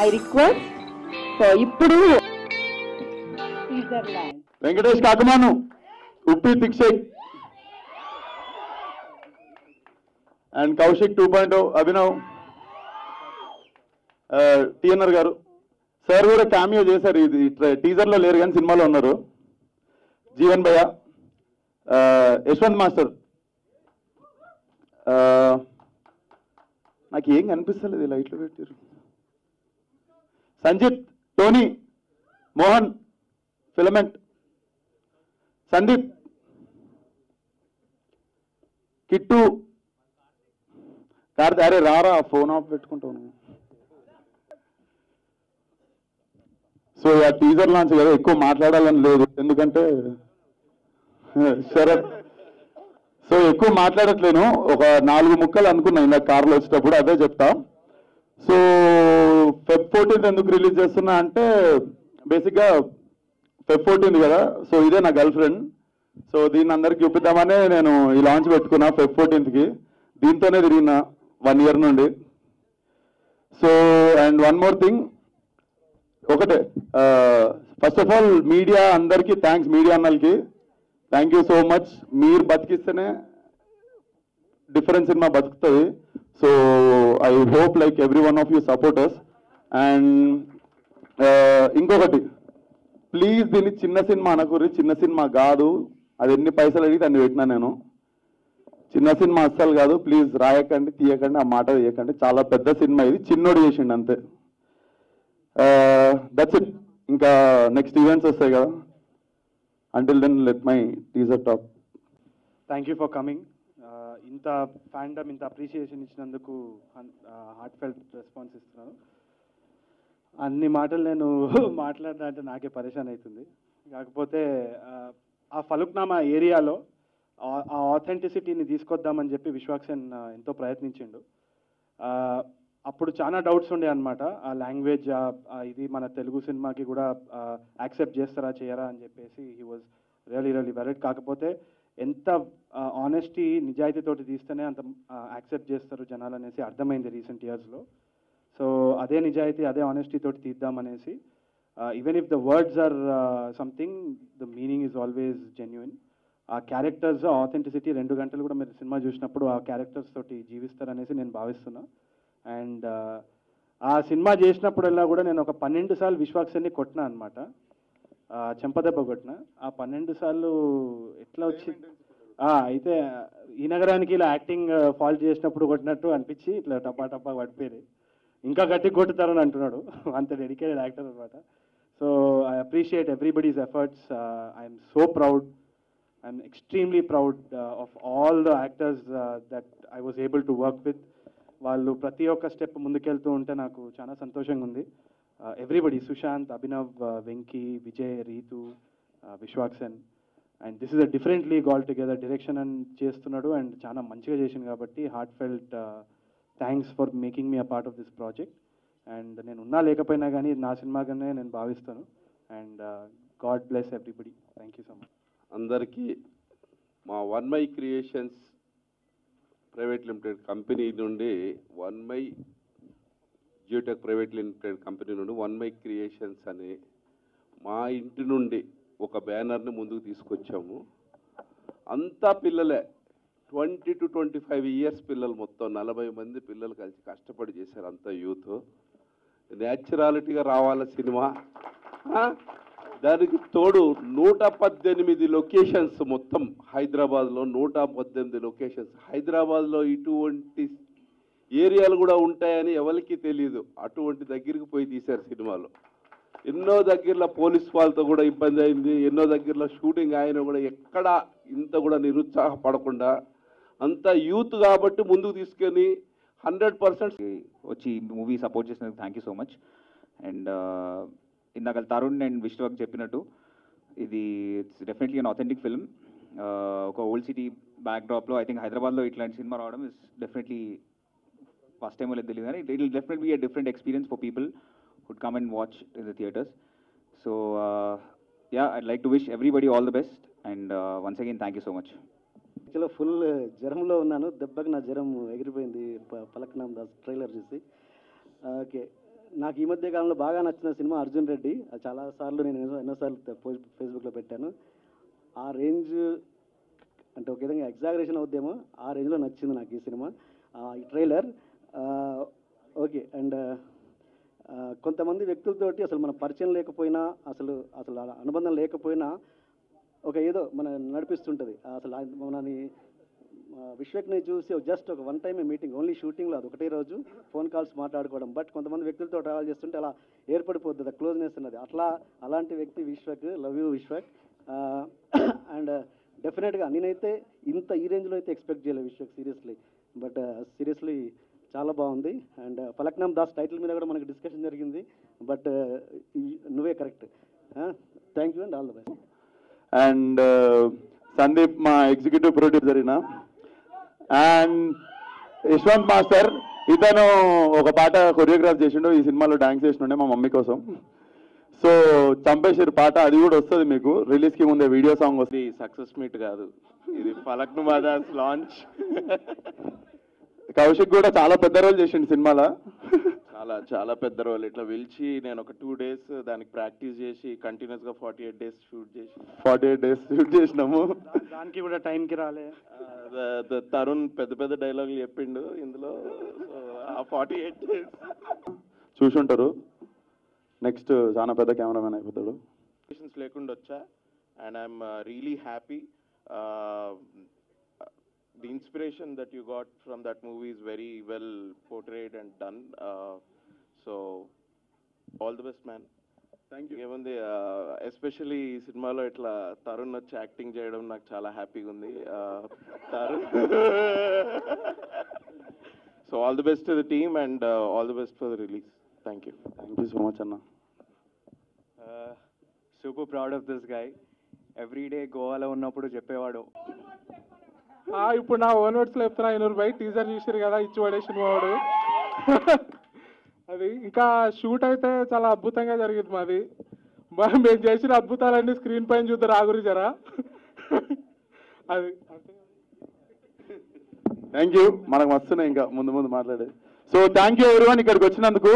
I request so ఇప్పుడు Venkatesh Kakamanu ఉప్పి తిక్షయ్ and Kaushik 2.0 Abhinav TNR గారు sir కూడా క్యామియో చేశారు. ఇది టీజర్లో లేరు కానీ సినిమాలో ఉన్నారు. జీవన్ భయ్య, యశ్వంత్ మాస్టర్. నాకు ఏం కనిపిస్తలేదు, లైట్లు పెట్టారు. Sanjith, Tony, Mohan, filament, Sandeep, Kittu, Karthi. అరే రారా, ఫోన్ ఆఫ్ పెట్టుకుంటాను. సో ఆ టీజర్ లాంచ్ కదా, ఎక్కువ మాట్లాడాలని లేదు ఎందుకంటే శరత్. సో ఎక్కువ మాట్లాడట్లేను, ఒక 4 ముక్కలు అనుకున్నా ఇందాక కార్లో వచ్చేటప్పుడు, అదే చెప్తా. సో Feb 14th ఎందుకు రిలీజ్ చేస్తున్నా అంటే బేసిక్గా Feb 14th కదా, సో ఇదే నా గర్ల్ ఫ్రెండ్. సో దీన్ని అందరికి చూపిద్దామనే నేను ఈ లాంచ్ పెట్టుకున్నా Feb 14th. దీంతోనే తిరిగిన 1 year నుండి. So and one more thing, ఒకటే, ఫస్ట్ ఆఫ్ ఆల్ మీడియా అందరికీ థ్యాంక్స్. మీడియా అన్నలకి థ్యాంక్ యూ సో మచ్. మీరు బతికిస్తేనే డిఫరెన్స్ సినిమా బతుకుతుంది. So I hope like every one of you supporters. And ఇంకొకటి, ప్లీజ్ దీన్ని చిన్న సినిమా అనకూరి. చిన్న సినిమా కాదు, అది ఎన్ని పైసలు అడిగితే అన్ని పెట్టినా నేను. చిన్న సినిమా అస్సలు కాదు, ప్లీజ్ రాయకండి, తీయకండి, ఆ మాట తీయకండి. చాలా పెద్ద సినిమా ఇది, చిన్నోడు చేసిండు అంతే. That's it. ఇంకా నెక్స్ట్ ఈవెంట్స్ వస్తాయి కదా. Until then let my teaser talk. Thank you for coming. ఇంత ఫ్యాండమ్, ఇంత అప్రిషియేషన్ ఇచ్చినందుకు హార్ట్ ఫెల్ట్ రెస్పాన్స్ ఇస్తున్నాను. అన్ని మాటలు నేను మాట్లాడినా అంటే నాకే పరేషాన్ అవుతుంది. కాకపోతే ఆ ఫలుక్నామా ఏరియాలో ఆ ఆథెంటిసిటీని తీసుకొద్దామని చెప్పి విశ్వాక్సేన్ ఎంతో ప్రయత్నించిండు. అప్పుడు చాలా డౌట్స్ ఉండే అనమాట, ఆ లాంగ్వేజ్ ఇది మన తెలుగు సినిమాకి కూడా యాక్సెప్ట్ చేస్తారా చేయరా అని చెప్పేసి. He was really worried. కాకపోతే ఎంత ఆనెస్టీ, నిజాయితీతోటి తీస్తేనే అంత యాక్సెప్ట్ చేస్తారు జనాలు అనేసి అర్థమైంది రీసెంట్ ఇయర్స్లో. సో అదే నిజాయితీ, అదే ఆనెస్టీ తోటి తీద్దామనేసి, even if the words are something, the meaning is always genuine. ఆ క్యారెక్టర్స్ ఆథెంటిసిటీ 2 గంటలు కూడా మీరు సినిమా చూసినప్పుడు ఆ క్యారెక్టర్స్ తోటి జీవిస్తారనేసి నేను భావిస్తున్నా. అండ్ ఆ సినిమా చేసినప్పుడల్లా కూడా నేను ఒక 12 సార్లు విశ్వాక్సేన్ని కొట్టినా అనమాట, చెంపదెబ్బ కొట్టిన. ఆ 12 సార్లు ఎట్లా వచ్చి అయితే ఈ నగరానికి ఇలా యాక్టింగ్ ఫాల్ట్ చేసినప్పుడు కొట్టినట్టు అనిపించి ఇట్లా టపా పడిపోయి ఇంకా గట్టి కొట్టుతారని అంటున్నాడు. అంత డెడికేటెడ్ యాక్టర్ అనమాట. So I appreciate everybody's efforts. I'm so proud. I'm extremely proud of all the actors that I was able to work with. వాళ్ళు ప్రతి ఒక్క స్టెప్ ముందుకెళ్తూ ఉంటే నాకు చాలా సంతోషంగా ఉంది. Everybody, Sushant, Abhinav, Venky, Vijay, Ritu, Vishwaksen. And this is a different league altogether. Direction అని చేస్తున్నాడు అండ్ చాలా మంచిగా చేసింది కాబట్టి heartfelt thanks for making me a part of this project. And నేను ఉన్నా లేకపోయినా కానీ ఇది నా సినిమాగానే నేను భావిస్తాను. And God bless everybody. Thank you so much. అందరికీ మా one my creations private limited company నుండి, one my geotech private limited company నుండి వన్ మై క్రియేషన్స్ అనే మా ఇంటి నుండి ఒక బ్యానర్ని ముందుకు తీసుకొచ్చాము. అంతా పిల్లలే, 20 to 25 years పిల్లలు, మొత్తం 40 మంది పిల్లలు కలిసి కష్టపడి చేశారు. అంతా యూత్. న్యాచురాలిటీగా రావాల సినిమా. దానికి తోడు 118 లొకేషన్స్, మొత్తం హైదరాబాద్లో 118 లొకేషన్స్. హైదరాబాద్లో ఇటువంటి ఏరియాలు కూడా ఉంటాయని ఎవరికి తెలియదు. అటువంటి దగ్గరికి పోయి తీశారు సినిమాలో. ఎన్నో దగ్గరలో పోలీస్ వాళ్ళతో కూడా ఇబ్బంది అయింది, ఎన్నో దగ్గరలో షూటింగ్ ఆయన కూడా ఎక్కడ ఇంత కూడా నిరుత్సాహపడకుండా అంతా యూత్ కాబట్టి ముందుకు తీసుకొని 100% వచ్చి మూవీ సపోర్ట్ చేసినందుకు thank you so much. And ఇందాక తరుణ్ అండ్ విష్ణువర్క్ చెప్పినట్టు ఇది it's definitely an authentic film. ఒక ఓల్డ్ సిటీ బ్యాక్డ్రాప్లో ఐ థింక్ హైదరాబాద్లో ఇట్లాంటి సినిమా రావడం ఇస్ డెఫినెట్లీ ఫస్ట్ టైం లేదు తెలియదు, కానీ it will definitely be a different experience for people who'd come and watch in the theaters. So yeah, I'd like to wish everybody all the best, and once again thank you so much. యాక్చువల్గా full జ్వరంలో ఉన్నాను, దెబ్బకి నా జ్వరం ఎగిరిపోయింది Falaknuma Das trailer చూసి. Okay, నాకు ఈ మధ్య కాలంలో బాగా నచ్చిన సినిమా అర్జున్ రెడ్డి. అది చాలాసార్లు నేను ఎన్నోసార్లు ఫేస్బుక్లో పెట్టాను. ఆ రేంజ్ అంటే ఒక విధంగా ఎగ్జాగరేషన్ అవుద్దేమో, ఆ రేంజ్లో నచ్చింది నాకు ఈ సినిమా, ఈ ట్రైలర్. ఓకే. అండ్ కొంతమంది వ్యక్తులతోటి అసలు మన పరిచయం లేకపోయినా, అసలు అనుబంధం లేకపోయినా ఒక ఏదో మన నడిపిస్తుంటుంది. అసలు మనని విశ్వక్ని చూసి జస్ట్ ఒక వన్ టైం మీటింగ్, ఓన్లీ షూటింగ్లో అది ఒకటే రోజు ఫోన్ కాల్స్ మాట్లాడుకోవడం. బట్ కొంతమంది వ్యక్తులతో ట్రావెల్ చేస్తుంటే అలా ఏర్పడిపోతుంది క్లోజ్నెస్ అన్నది. అలాంటి వ్యక్తి Vishwak. Love you Vishwak. And డెఫినెట్గా నేనైతే ఈ రేంజ్లో అయితే ఎక్స్పెక్ట్ చేయలేదు విశ్వక్, సీరియస్లీ. బట్ సీరియస్లీ చాలా బాగుంది. అండ్ ఫలక్నామ్ దాస్ టైటిల్ మీద కూడా మనకి డిస్కషన్ జరిగింది. బట్ నువ్వే correct. Thank you and all the best. And Sandeep మా ఎగ్జిక్యూటివ్ ప్రొడ్యూసర్ అయినా, అండ్ యశ్వంత్ మాస్టర్, ఇతను ఒక పాట కొరియోగ్రాఫ్ చేసిండు, ఈ సినిమాలో డాన్స్ చేసిండే మా మమ్మీ కోసం. సో చంపేశ్వరి పాట, అది కూడా వస్తుంది మీకు రిలీజ్కి ముందే, వీడియో సాంగ్ వస్తుంది. సక్సెస్ మీట్ కాదు ఇది, ఫలక్నుమా దాస్ లాంచ్. కౌశిక్ కూడా చాలా పెద్ద రోల్ చేసిండు సినిమాలో. చాలా చాలా పెద్ద రోల్. ఇట్లా పిలిచి నేను ఒక 2 days దానికి ప్రాక్టీస్ చేసి కంటిన్యూస్గా 48 days షూట్ చేసి 48 days షూట్ చేసినాము. దానికి కూడా టైంకి రాలే. తరుణ్ పెద్ద పెద్ద డైలాగులు చెప్పిండు ఇందులో. ఆ 48 days చూసుంటారు. నెక్స్ట్ చాలా పెద్ద కెమెరామెన్ అయిపోతాడు. లేకుండా వచ్చా. And I'm really happy. The inspiration that you got from that movie is very well portrayed and done. So all the best, man. Thank you. ఏముంది, ఎస్పెషల్లీ ఈ సినిమాలో ఇట్లా తరుణ్ వచ్చి యాక్టింగ్ చేయడం నాకు చాలా హ్యాపీగా ఉంది. Tarun. So all the best to the team and all the best for the release. Thank you. Thank you so much అన్న. Super proud of this guy. Everyday గోవాలో ఉన్నప్పుడు చెప్పేవాడు, ఇప్పుడు నా ఓన్ వర్డ్స్లో చెప్తున్నా, 500 రూపాయలు టీజర్ చూసారు కదా, ఇచ్చి పడేసిన వాడు. అది ఇంకా షూట్ అయితే చాలా అద్భుతంగా జరిగింది మాది. మేము చేసిన అద్భుతాలన్నీ స్క్రీన్ పైన చూద్దాం రాగురి జరా. అది థ్యాంక్ యూ. మనకు వస్తున్నాయి ఇంకా ముందు ముందు మాట్లాడేది. సో థ్యాంక్ యూ ఎవరీవన్ ఇక్కడికి వచ్చినందుకు.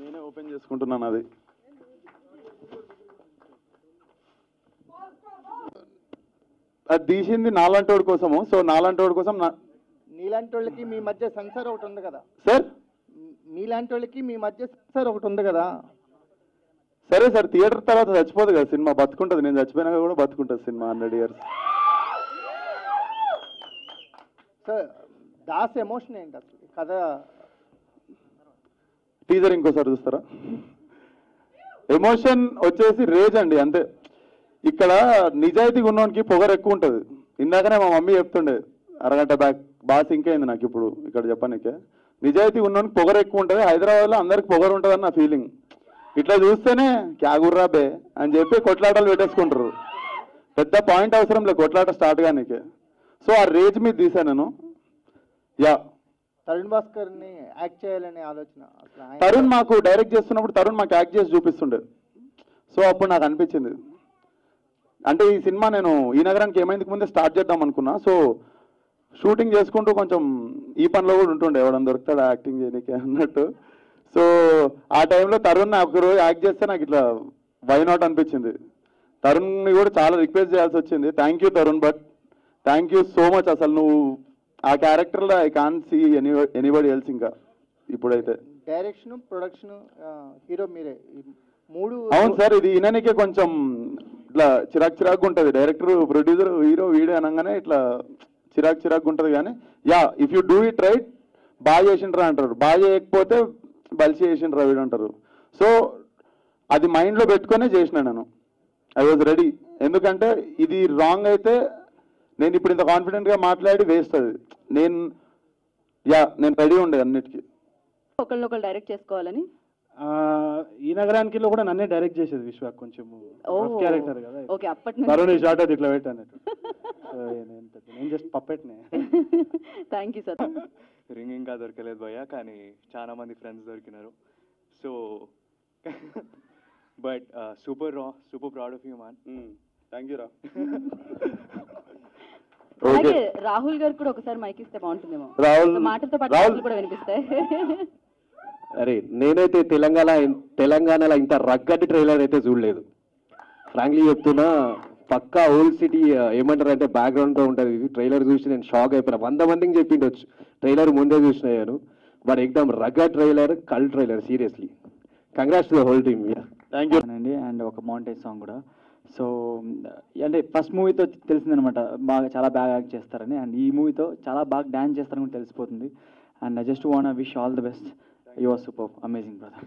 నేనే ఓపెన్ చేసుకుంటున్నాను. అది తీసింది నాలాంటోడి కోసము. సో నాలాంటోడి కోసం నీలాంటి వాళ్ళకి మీ మధ్య సెన్సార్ ఒకటి ఉంది కదా సార్, మీలాంటి వాళ్ళకి మీ మధ్య సెన్సార్ ఒకటి ఉంది కదా. సరే సార్, థియేటర్ తర్వాత చచ్చిపోదు కదా సినిమా, బతుకుంటుంది. నేను చచ్చిపోయినాక కూడా బతుకుంటుంది సినిమా 100 years. సార్ దాస్ ఎమోషన్ ఏంటి అసలు కథ? టీజర్ ఇంకోసారి చూస్తారా? ఎమోషన్ వచ్చేసి రేజ్ అండి, అంతే. ఇక్కడ నిజాయితీగా ఉన్నోనికి పొగరు ఎక్కువ ఉంటుంది. ఇందాకనే మా మమ్మీ చెప్తుండే అరగంట బ్యాక్, బాగా సింక్ అయింది నాకు ఇప్పుడు ఇక్కడ చెప్పనీకే. నిజాయితీ ఉన్నోనికి పొగరు ఎక్కువ ఉంటుంది. హైదరాబాద్లో అందరికి పొగరు ఉంటుందని నా ఫీలింగ్. ఇట్లా చూస్తేనే క్యాగుర్రా బే అని చెప్పి కొట్లాటలు పెట్టేసుకుంటారు. పెద్ద పాయింట్ అవసరం లేదు కొట్లాట స్టార్ట్ గానీకే. సో ఆ రేజ్ మీద తీసాను నేను. యా, తరుణ్ భాస్కర్ ని యాక్ట్ చేయాలనే ఆలోచన అసలు తరుణ్ మాకు డైరెక్ట్ చేస్తున్నప్పుడు తరుణ్ మాకు యాక్ట్ చేసి చూపిస్తుండే. సో అప్పుడు నాకు అనిపించింది, అంటే ఈ సినిమా నేను ఈ నగరానికి ఏమైందుకు ముందే స్టార్ట్ చేద్దాం అనుకున్నా. సో షూటింగ్ చేసుకుంటూ కొంచెం ఈ పనిలో కూడా ఉంటుండే, ఎవడన్నా దొరుకుతాడు యాక్టింగ్ చేయడానికి అన్నట్టు. సో ఆ టైంలో తరుణ్ ఒకరోజు యాక్ట్ చేస్తే నాకు ఇట్లా వై నాట్ అనిపించింది. తరుణ్ని కూడా చాలా రిక్వెస్ట్ చేయాల్సి వచ్చింది. Thank you Tarun, but thank you so much. అసలు నువ్వు ఆ క్యారెక్టర్లో I can see anybody else ఇంకా ఇప్పుడైతే. డైరెక్షన్, ప్రొడక్షన్, హీరో మీరే, మూడు. అవును సార్, ఇది ఈయనకే కొంచెం ఇట్లా చిరాకు ఉంటుంది. డైరెక్టర్, ప్రొడ్యూసర్, హీరో వీడియో అనగానే ఇట్లా చిరాకు ఉంటుంది. కానీ yeah, if you do it right బాగా చేసిండ్రా అంటారు, బాగా చేయకపోతే బలిసి చేసిండ్రా వీడు అంటారు. సో అది మైండ్లో పెట్టుకునే చేసిన నేను. I was ready. ఎందుకంటే ఇది రాంగ్ అయితే నేను ఇప్పుడు ఇంత కాన్ఫిడెంట్గా మాట్లాడి వేస్ట్. అది నేను రెడీ ఉండే అన్నిటికీ. ఒకళ్ళు డైరెక్ట్ చేసుకోవాలని ఈ నగరానికి కూడా నన్నే డైరెక్ట్ చేసేది విశ్వ. కొంచెం క్యారెక్టర్ కదా, ఓకే. అప్పటి తరుణ్ షార్ట్ అది ఇట్లా పెట్టాను. నేను జస్ట్ పప్పెట్నే. Thank you sir. రింగ్ ఇంకా దొరకలేదు భయ్య, కానీ చాలా మంది ఫ్రెండ్స్ దొరికినారు. So but super proud of you man. Thank you రా. అలాగే రాహుల్ గారికి కూడా ఒకసారి మైక్ ఇస్తే బాగుంటుందేమో. రాహుల్ మాటలతో పాటు రాహుల్ మాటలు కూడా వినిపిస్తాయి. అరే నేనైతే తెలంగాణలో ఇంత రగ్గటి ట్రైలర్ అయితే చూడలేదు. ఫ్రాంక్లీ చెప్తున్నా, పక్కా ఓల్డ్ సిటీ ఏమంటారు అంటే బ్యాక్గ్రౌండ్తో ఉంటుంది. ట్రైలర్ చూసి నేను షాక్ అయిపోయినా. 100 మందికి చెప్పిండొచ్చు ట్రైలర్ ముందే చూసినాను. బట్ ఎక్దమ్ రగ్గడ్ ట్రైలర్, కల్ trailer, seriously. Congrats to the whole team. Thank you అండి. అండ్ ఒక మౌంటేజ్ సాంగ్ కూడా. సో అంటే ఫస్ట్ మూవీతో తెలిసిందనమాట బాగా చాలా బాగా యాక్ట్ చేస్తారని. అండ్ ఈ మూవీతో చాలా బాగా డ్యాన్స్ చేస్తారని కూడా తెలిసిపోతుంది. And I just want wish all the best. You are super, amazing brother.